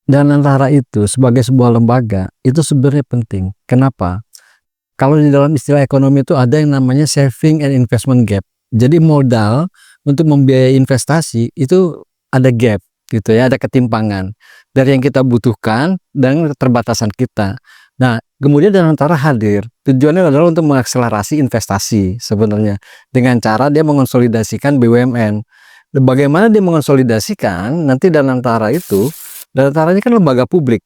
Danantara itu sebagai sebuah lembaga, itu sebenarnya penting. Kenapa? Kalau di dalam istilah ekonomi itu ada yang namanya saving and investment gap. Jadi modal untuk membiayai investasi itu ada gap gitu ya, ada ketimpangan dari yang kita butuhkan dan keterbatasan kita. Nah, kemudian Danantara hadir, tujuannya adalah untuk mengakselerasi investasi sebenarnya dengan cara dia mengonsolidasikan BUMN. Bagaimana dia mengonsolidasikan? Nanti Danantara ini kan lembaga publik.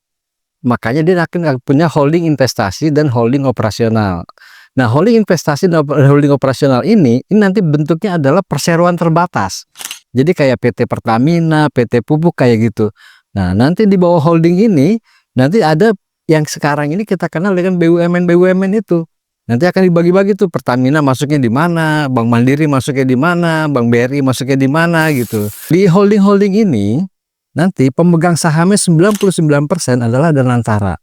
Makanya dia akan punya holding investasi dan holding operasional. Nah, holding investasi dan holding operasional ini nanti bentuknya adalah perseroan terbatas. Jadi kayak PT Pertamina, PT Pupuk kayak gitu. Nah, nanti di bawah holding ini nanti ada yang sekarang ini kita kenal dengan BUMN itu. Nanti akan dibagi-bagi tuh, Pertamina masuknya di mana, Bank Mandiri masuknya di mana, Bank BRI masuknya di mana gitu. Di holding-holding ini nanti pemegang sahamnya 99% adalah Danantara.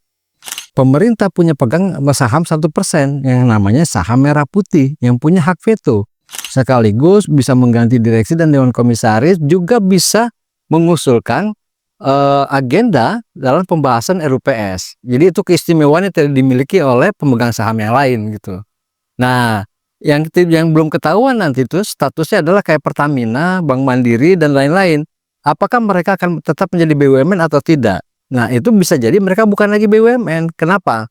Pemerintah punya pegang saham 1% yang namanya saham merah putih yang punya hak veto. Sekaligus bisa mengganti direksi dan dewan komisaris, juga bisa mengusulkan agenda dalam pembahasan RUPS. Jadi itu keistimewaan yang tidak dimiliki oleh pemegang saham yang lain gitu. Nah, yang belum ketahuan nanti itu statusnya adalah kayak Pertamina, Bank Mandiri dan lain-lain. Apakah mereka akan tetap menjadi BUMN atau tidak? Nah, itu bisa jadi mereka bukan lagi BUMN. Kenapa?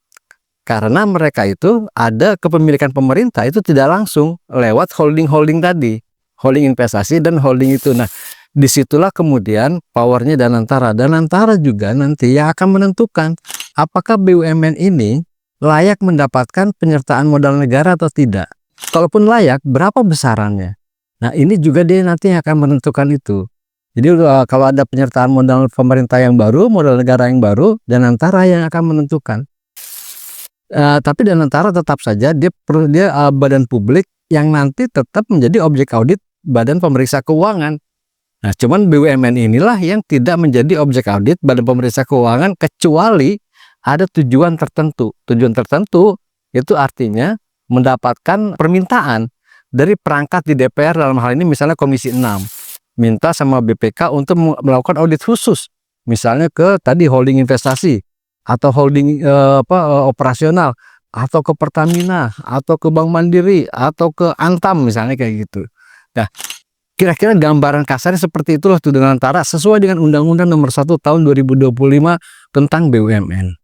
Karena mereka itu ada kepemilikan pemerintah itu tidak langsung lewat holding-holding tadi, holding investasi dan holding itu. Nah, disitulah kemudian powernya Danantara. Danantara juga nanti yang akan menentukan apakah BUMN ini layak mendapatkan penyertaan modal negara atau tidak. Kalaupun layak, berapa besarannya? Nah, ini juga dia nanti yang akan menentukan itu. Jadi kalau ada penyertaan modal pemerintah yang baru, modal negara yang baru, Danantara yang akan menentukan. Tapi Danantara tetap saja dia badan publik yang nanti tetap menjadi objek audit Badan Pemeriksa Keuangan. Nah, cuman BUMN inilah yang tidak menjadi objek audit Badan Pemeriksa Keuangan kecuali ada tujuan tertentu. Tujuan tertentu itu artinya mendapatkan permintaan dari perangkat di DPR, dalam hal ini misalnya Komisi 6. Minta sama BPK untuk melakukan audit khusus. Misalnya ke tadi holding investasi atau holding operasional, atau ke Pertamina, atau ke Bank Mandiri, atau ke Antam misalnya kayak gitu. Nah, kira-kira gambaran kasarnya seperti itulah tuh Danantara sesuai dengan Undang-Undang Nomor 1 Tahun 2025 tentang BUMN.